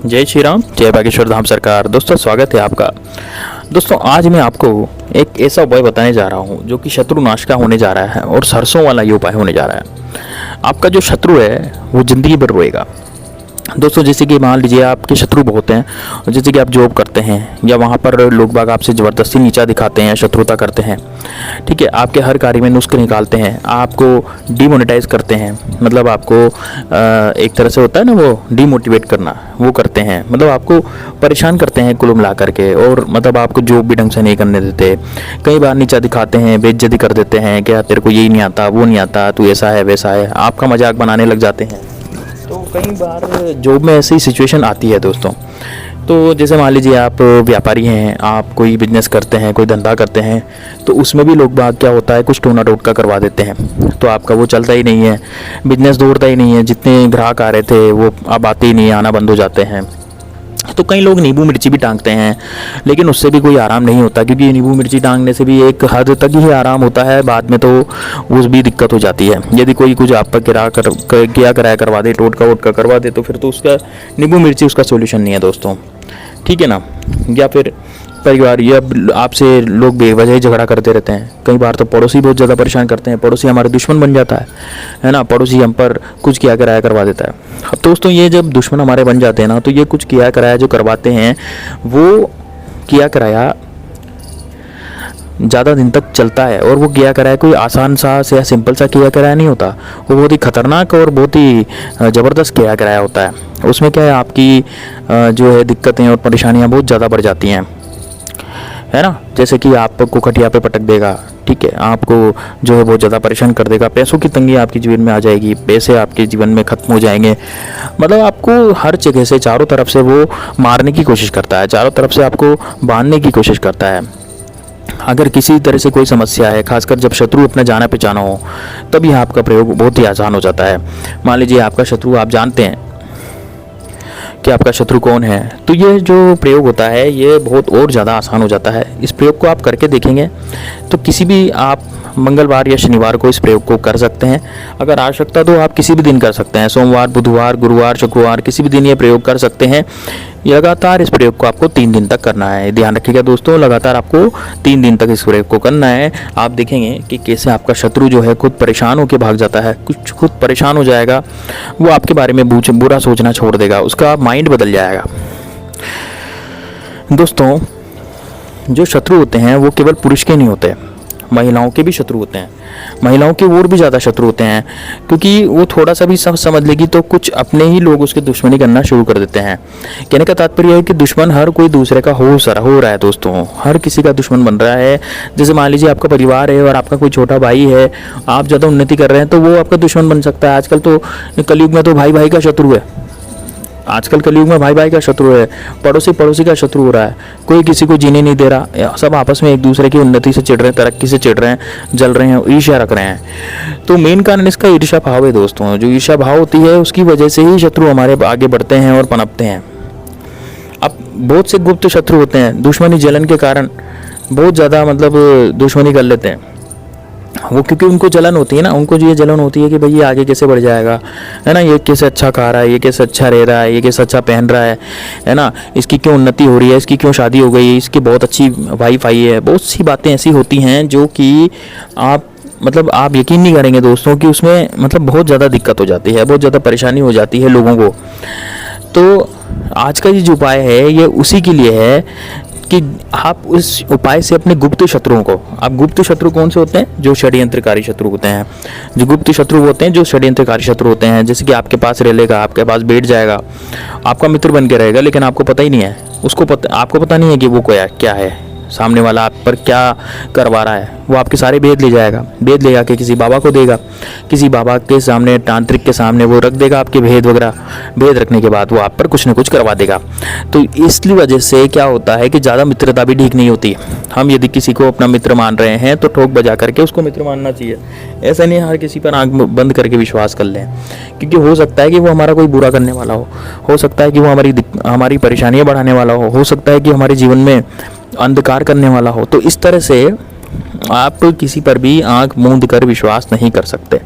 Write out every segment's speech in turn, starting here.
जय श्री राम, जय बागेश्वर धाम सरकार। दोस्तों स्वागत है आपका। दोस्तों आज मैं आपको एक ऐसा उपाय बताने जा रहा हूं जो कि शत्रु नाश का होने जा रहा है और सरसों वाला ये उपाय होने जा रहा है। आपका जो शत्रु है वो ज़िंदगी भर रोएगा। दोस्तों जैसे कि मान लीजिए आपके शत्रु बहुत हैं, जैसे कि आप जॉब करते हैं या वहाँ पर लोग बाग आपसे ज़बरदस्ती नीचा दिखाते हैं, शत्रुता करते हैं, ठीक है, आपके हर कार्य में नुस्ख निकालते हैं, आपको डीमोनेटाइज करते हैं, मतलब आपको एक तरह से होता है ना वो डीमोटिवेट करना, वो करते हैं, मतलब आपको परेशान करते हैं कुल मिला करके, और मतलब आपको जॉब भी ढंग से नहीं करने देते, कई बार नीचा दिखाते हैं, बेइज्जती कर देते हैं, क्या तेरे को यही नहीं आता, वो नहीं आता, तू ऐसा है वैसा है, आपका मजाक बनाने लग जाते हैं। तो कई बार जॉब में ऐसी सिचुएशन आती है दोस्तों। तो जैसे मान लीजिए आप व्यापारी हैं, आप कोई बिजनेस करते हैं, कोई धंधा करते हैं, तो उसमें भी लोग बाग क्या होता है कुछ टोना टोटका करवा देते हैं, तो आपका वो चलता ही नहीं है, बिजनेस दौड़ता ही नहीं है, जितने ग्राहक आ रहे थे वो अब आते ही नहीं, आना बंद हो जाते हैं। तो कई लोग नींबू मिर्ची भी टांगते हैं, लेकिन उससे भी कोई आराम नहीं होता, क्योंकि नींबू मिर्ची टांगने से भी एक हद तक ही आराम होता है, बाद में तो उस भी दिक्कत हो जाती है। यदि कोई कुछ आप पर किया कराया करवा दे, टोटका वोटका करवा दे, तो फिर तो उसका नींबू मिर्ची उसका सोल्यूशन नहीं है दोस्तों, ठीक है ना। या फिर परिवार या आपसे लोग बेवजह ही झगड़ा करते रहते हैं, कई बार तो पड़ोसी बहुत ज़्यादा परेशान करते हैं, पड़ोसी हमारे दुश्मन बन जाता है ना, पड़ोसी हम पर कुछ किया कराया करवा देता है। अब दोस्तों ये जब दुश्मन हमारे बन जाते हैं ना, तो ये कुछ किया कराया जो करवाते हैं, वो किया कराया ज़्यादा दिन तक चलता है, और वो किया कराया कोई आसान सा या सिंपल सा किया कराया नहीं होता, वो बहुत ही खतरनाक और बहुत ही ज़बरदस्त किया कराया होता है। उसमें क्या है, आपकी जो है दिक्कतें और परेशानियाँ बहुत ज़्यादा बढ़ जाती हैं, है ना। जैसे कि आपको खटिया पे पटक देगा, ठीक है, आपको जो है बहुत ज़्यादा परेशान कर देगा, पैसों की तंगी आपके जीवन में आ जाएगी, पैसे आपके जीवन में ख़त्म हो जाएंगे, मतलब आपको हर जगह से चारों तरफ से वो मारने की कोशिश करता है, चारों तरफ से आपको बांधने की कोशिश करता है। अगर किसी तरह से कोई समस्या है, खासकर जब शत्रु अपना जाना पहचाना हो, तब यह आपका प्रयोग बहुत ही आसान हो जाता है। मान लीजिए आपका शत्रु, आप जानते हैं कि आपका शत्रु कौन है, तो ये जो प्रयोग होता है ये बहुत और ज़्यादा आसान हो जाता है। इस प्रयोग को आप करके देखेंगे तो किसी भी आप मंगलवार या शनिवार को इस प्रयोग को कर सकते हैं। अगर आवश्यकता तो आप किसी भी दिन कर सकते हैं, सोमवार, बुधवार, गुरुवार, शुक्रवार, किसी भी दिन ये प्रयोग कर सकते हैं। लगातार इस प्रयोग को आपको 3 दिन तक करना है। ध्यान रखिएगा दोस्तों, लगातार आपको 3 दिन तक इस प्रयोग को करना है। आप देखेंगे कि कैसे आपका शत्रु जो है खुद परेशान होकर भाग जाता है, कुछ खुद परेशान हो जाएगा, वो आपके बारे में बुरा सोचना छोड़ देगा, उसका माइंड बदल जाएगा। दोस्तों जो शत्रु होते हैं वो केवल पुरुष के नहीं होते, महिलाओं के भी शत्रु होते हैं, महिलाओं के और भी ज़्यादा शत्रु होते हैं, क्योंकि वो थोड़ा सा भी समझ लेगी तो कुछ अपने ही लोग उसके दुश्मनी करना शुरू कर देते हैं। कहने का तात्पर्य है कि दुश्मन हर कोई दूसरे का हो रहा है दोस्तों, हर किसी का दुश्मन बन रहा है। जैसे मान लीजिए आपका परिवार है और आपका कोई छोटा भाई है, आप ज़्यादा उन्नति कर रहे हैं तो वो आपका दुश्मन बन सकता है। आजकल तो कलयुग में तो भाई भाई का शत्रु है, आजकल कलयुग में भाई भाई का शत्रु है, पड़ोसी पड़ोसी का शत्रु हो रहा है, कोई किसी को जीने नहीं दे रहा, सब आपस में एक दूसरे की उन्नति से चिढ़ रहे हैं, तरक्की से चिढ़ रहे हैं, जल रहे हैं, ईर्ष्या रख रहे हैं। तो मेन कारण इसका ईर्ष्या भाव है दोस्तों। जो ईर्ष्या भाव होती है उसकी वजह से ही शत्रु हमारे आगे बढ़ते हैं और पनपते हैं। अब बहुत से गुप्त शत्रु होते हैं, दुश्मनी जलन के कारण बहुत ज़्यादा मतलब दुश्मनी कर लेते हैं वो, क्योंकि उनको जलन होती है ना, उनको जो ये जलन होती है कि भाई ये आगे कैसे बढ़ जाएगा, है ना, ये कैसे अच्छा खा रहा है, ये कैसे अच्छा रह रहा है, ये कैसे अच्छा पहन रहा है ना, इसकी क्यों उन्नति हो रही है, इसकी क्यों शादी हो गई, इसकी बहुत अच्छी वाईफाई है। बहुत सी बातें ऐसी होती हैं जो कि आप यकीन नहीं करेंगे दोस्तों कि उसमें मतलब बहुत ज़्यादा दिक्कत हो जाती है, बहुत ज़्यादा परेशानी हो जाती है लोगों को। तो आज का ये जो उपाय है ये उसी के लिए है कि आप उस उपाय से अपने गुप्त शत्रुओं को, आप गुप्त शत्रु कौन से होते हैं, जो षड्यंत्रकारी शत्रु होते हैं, जो गुप्त शत्रु होते हैं, जो षड्यंत्रकारी शत्रु होते हैं, जैसे कि आपके पास रह लेगा, आपके पास बैठ जाएगा, आपका मित्र बन के रहेगा, लेकिन आपको पता ही नहीं है, आपको पता नहीं है कि वो क्या है, सामने वाला आप पर क्या करवा रहा है। वो आपके सारे भेद ले जाएगा, भेद ले जाके किसी बाबा को देगा, किसी बाबा के सामने, तांत्रिक के सामने वो रख देगा आपके भेद वगैरह। भेद रखने के बाद वो आप पर कुछ न कुछ करवा देगा। तो इसलिए वजह से क्या होता है कि ज़्यादा मित्रता भी ठीक नहीं होती। हम यदि किसी को अपना मित्र मान रहे हैं तो ठोक बजा करके उसको मित्र मानना चाहिए। ऐसा नहीं हर किसी पर आँख बंद करके विश्वास कर लें, क्योंकि हो सकता है कि वो हमारा कोई बुरा करने वाला हो सकता है कि वो हमारी परेशानियाँ बढ़ाने वाला हो सकता है कि हमारे जीवन में अंधकार करने वाला हो। तो इस तरह से आप किसी पर भी आंख मूंद कर विश्वास नहीं कर सकते।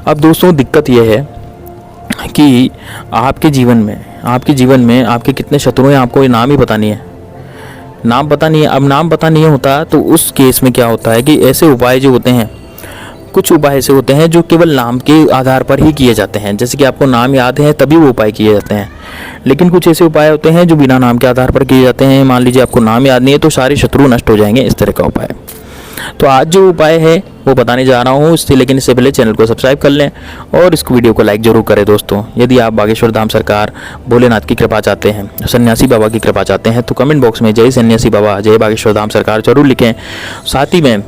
अब दोस्तों दिक्कत यह है कि आपके जीवन में आपके कितने शत्रु हैं, आपको ये नाम ही पता नहीं है। नाम पता नहीं है। अब नाम पता नहीं होता तो उस केस में क्या होता है कि ऐसे उपाय जो होते हैं, कुछ उपाय ऐसे होते हैं जो केवल नाम के आधार पर ही किए जाते हैं। जैसे कि आपको नाम याद है तभी वो उपाय किए जाते हैं, लेकिन कुछ ऐसे उपाय होते हैं जो बिना नाम के आधार पर किए जाते हैं। मान लीजिए आपको नाम याद नहीं है तो सारे शत्रु नष्ट हो जाएंगे, इस तरह का उपाय। तो आज जो उपाय है वो बताने जा रहा हूँ इससे, लेकिन इससे पहले चैनल को सब्सक्राइब कर लें और इस वीडियो को लाइक जरूर करें दोस्तों। यदि आप बागेश्वर धाम सरकार भोलेनाथ की कृपा चाहते हैं, सन्यासी बाबा की कृपा चाहते हैं, तो कमेंट बॉक्स में जय सन्यासी बाबा, जय बागेश्वर धाम सरकार जरूर लिखें। साथ ही में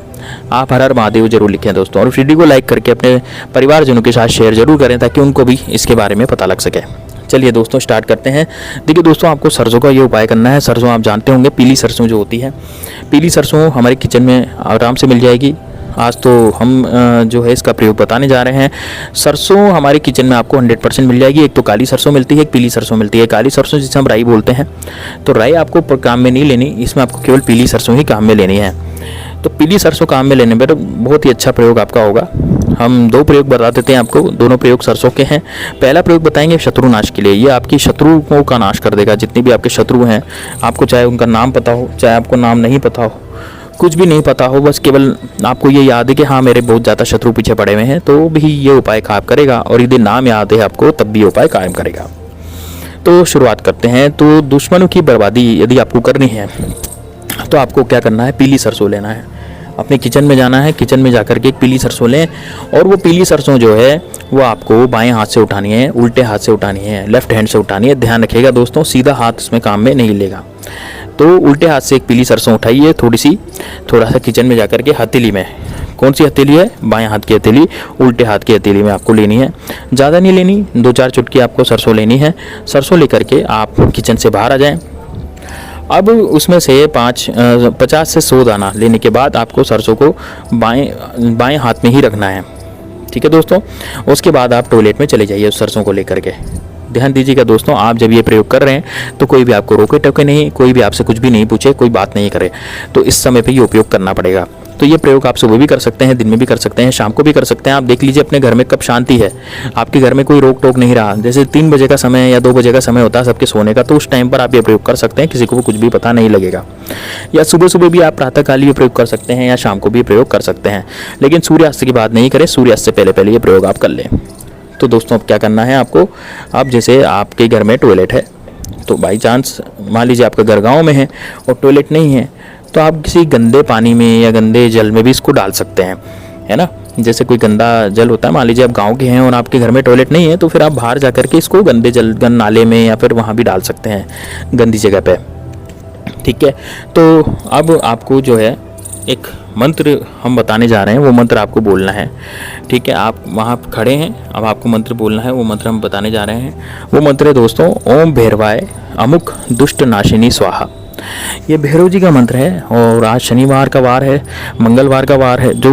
आप हर हर महादेव जरूर लिखें दोस्तों, और वीडियो को लाइक करके अपने परिवारजनों के साथ शेयर जरूर करें ताकि उनको भी इसके बारे में पता लग सके। चलिए दोस्तों स्टार्ट करते हैं। देखिए दोस्तों, आपको सरसों का ये उपाय करना है। सरसों आप जानते होंगे, पीली सरसों जो होती है, पीली सरसों हमारे किचन में आराम से मिल जाएगी। आज तो हम जो है इसका प्रयोग बताने जा रहे हैं। सरसों हमारे किचन में आपको 100% मिल जाएगी। एक तो काली सरसों मिलती है, एक पीली सरसों मिलती है। काली सरसों जिसे हम राई बोलते हैं, तो राई आपको काम में नहीं लेनी, इसमें आपको केवल पीली सरसों ही काम में लेनी है। तो पीली सरसों काम में लेने पर बहुत ही अच्छा प्रयोग आपका होगा। हम दो प्रयोग बता देते हैं आपको, दोनों प्रयोग सरसों के हैं। पहला प्रयोग बताएंगे शत्रु नाश के लिए। ये आपकी शत्रुओं का नाश कर देगा। जितने भी आपके शत्रु हैं, आपको चाहे उनका नाम पता हो, चाहे आपको नाम नहीं पता हो, कुछ भी नहीं पता हो, बस केवल आपको ये याद है कि हाँ मेरे बहुत ज़्यादा शत्रु पीछे पड़े हुए हैं, तो भी ये उपाय काम करेगा। और यदि नाम याद है आपको तब भी उपाय कायम करेगा। तो शुरुआत करते हैं। तो दुश्मनों की बर्बादी यदि आपको करनी है तो आपको क्या करना है, पीली सरसों लेना है। अपने किचन में जाना है, किचन में जाकर के एक पीली सरसों लें, और वो पीली सरसों जो है वो आपको बाएं हाथ से उठानी है, उल्टे हाथ से उठानी है, लेफ्ट हैंड से उठानी है। ध्यान रखिएगा दोस्तों, सीधा हाथ उसमें काम में नहीं लेगा। तो उल्टे हाथ से एक पीली सरसों उठाइए, थोड़ा सा किचन में जाकर के हथेली में, कौन सी हथेली है, बाएं हाथ की हथेली, उल्टे हाथ की हथेली में आपको लेनी है। ज़्यादा नहीं लेनी, 2-4 चुटकी आपको सरसों लेनी है। सरसों लेकर के आप किचन से बाहर आ जाएं। अब उसमें से 50 से 100 दाना लेने के बाद आपको सरसों को बाएं हाथ में ही रखना है। ठीक है दोस्तों। उसके बाद आप टॉयलेट में चले जाइए उस सरसों को लेकर के। ध्यान दीजिएगा दोस्तों, आप जब ये प्रयोग कर रहे हैं तो कोई भी आपको रोके टोके नहीं, कोई भी आपसे कुछ भी नहीं पूछे, कोई बात नहीं करे, तो इस समय पे ये उपयोग करना पड़ेगा। तो ये प्रयोग आप सुबह भी कर सकते हैं, दिन में भी कर सकते हैं, शाम को भी कर सकते हैं। आप देख लीजिए अपने घर में कब शांति है, आपके घर में कोई रोक टोक नहीं रहा, जैसे 3 बजे का समय या 2 बजे का समय होता है सबके सोने का, तो उस टाइम पर आप ये प्रयोग कर सकते हैं, किसी को कुछ भी पता नहीं लगेगा। या सुबह सुबह भी आप प्रातःकाल ये प्रयोग कर सकते हैं, या शाम को भी प्रयोग कर सकते हैं, लेकिन सूर्यास्त की बात नहीं करें, सूर्यास्त से पहले पहले ये प्रयोग आप कर लें। तो दोस्तों अब क्या करना है आपको, अब जैसे आपके घर में टॉयलेट है, तो बाई चांस मान लीजिए आपका घर गाँव में है और टॉयलेट नहीं है, तो आप किसी गंदे पानी में या गंदे जल में भी इसको डाल सकते हैं, है ना। जैसे कोई गंदा जल होता है, मान लीजिए आप गांव के हैं और आपके घर में टॉयलेट नहीं है, तो फिर आप बाहर जाकर के इसको गंदे जल नाले में या फिर वहाँ भी डाल सकते हैं, गंदी जगह पे। ठीक है। तो अब आपको जो है एक मंत्र हम बताने जा रहे हैं, वो मंत्र आपको बोलना है। ठीक है, आप वहाँ खड़े हैं, अब आपको मंत्र बोलना है, वो मंत्र हम बताने जा रहे हैं। वो मंत्र है दोस्तों, ओम भैरवाय अमुक दुष्ट नाशिनी स्वाहा। ये भैरव जी का मंत्र है, और आज शनिवार का वार है, मंगलवार का वार है, जो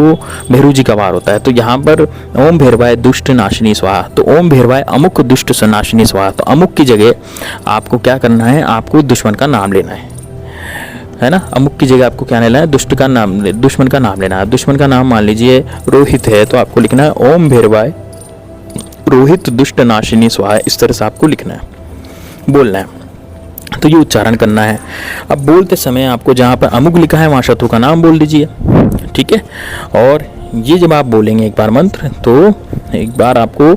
भैरव जी का वार होता है। तो यहाँ पर ओम भैरवाय दुष्ट नाशिनी स्वाहा, तो ओम भैरवाय अमुक दुष्ट नाशिनी स्वाहा। तो अमुक की जगह आपको क्या करना है, आपको दुश्मन का नाम लेना है ना। अमुक की जगह आपको क्या लेना है, दुष्मन का नाम लेना है। दुश्मन का नाम मान लीजिए रोहित है, तो आपको लिखना है ओम भैरवाय रोहित दुष्ट नाशिनी स्वाहा। इस तरह से आपको लिखना है, बोलना है, तो ये उच्चारण करना है। अब बोलते समय आपको जहाँ पर अमुक लिखा है वहाँ शत्रु का नाम बोल दीजिए। ठीक है। और ये जब आप बोलेंगे एक बार मंत्र, तो एक बार आपको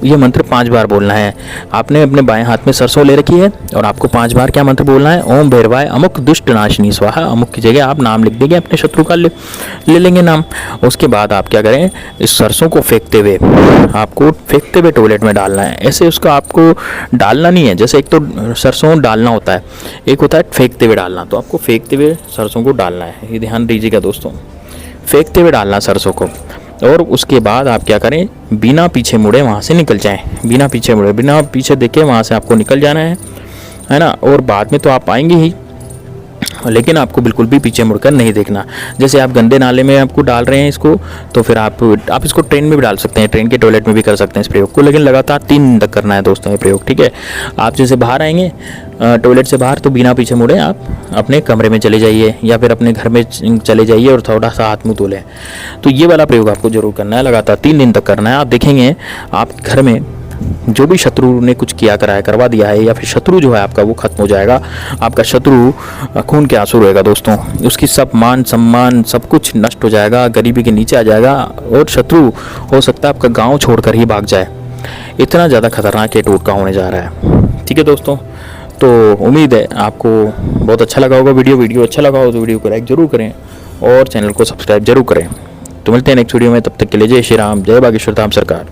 ये मंत्र 5 बार बोलना है। आपने अपने बाएं हाथ में सरसों ले रखी है और आपको 5 बार क्या मंत्र बोलना है, ओम भैरवाय अमुक दुष्ट नाशिनी स्वाहा। अमुक की जगह आप नाम लिख देंगे, अपने शत्रु का ले लेंगे नाम। उसके बाद आप क्या करें, इस सरसों को फेंकते हुए टॉयलेट में डालना है। ऐसे उसको आपको डालना नहीं है, जैसे एक तो सरसों डालना होता है, एक होता है फेंकते हुए डालना। तो आपको फेंकते हुए सरसों को डालना है, ये ध्यान दीजिएगा दोस्तों, फेंकते हुए डालना सरसों को। और उसके बाद आप क्या करें, बिना पीछे मुड़े वहाँ से निकल जाएं, बिना पीछे देखे वहाँ से आपको निकल जाना है ना। और बाद में तो आप आएंगे ही, लेकिन आपको बिल्कुल भी पीछे मुड़कर नहीं देखना। जैसे आप गंदे नाले में आपको डाल रहे हैं इसको, तो फिर आप इसको ट्रेन में भी डाल सकते हैं, ट्रेन के टॉयलेट में भी कर सकते हैं इस प्रयोग को, लेकिन लगातार 3 दिन तक करना है दोस्तों ये प्रयोग। ठीक है। आप जैसे बाहर आएंगे टॉयलेट से बाहर, तो बिना पीछे मुड़े आप अपने कमरे में चले जाइए या फिर अपने घर में चले जाइए और थोड़ा सा हाथ मुँह धो लें। तो ये वाला प्रयोग आपको जरूर करना है, लगातार 3 दिन तक करना है। आप देखेंगे आप घर में जो भी शत्रु ने कुछ किया कराया करवा दिया है, या फिर शत्रु जो है आपका वो खत्म हो जाएगा। आपका शत्रु खून के आंसू रोएगा दोस्तों, उसकी सब मान सम्मान सब कुछ नष्ट हो जाएगा, गरीबी के नीचे आ जाएगा, और शत्रु हो सकता है आपका गांव छोड़कर ही भाग जाए। इतना ज़्यादा खतरनाक ये टोटका होने जा रहा है। ठीक है दोस्तों, तो उम्मीद है आपको बहुत अच्छा लगा होगा वीडियो अच्छा लगा हो तो वीडियो को लाइक ज़रूर करें और चैनल को सब्सक्राइब जरूर करें। तो मिलते हैं नेक्स्ट वीडियो में, तब तक के लिए जय श्री राम, जय बागेश्वर धाम सरकार।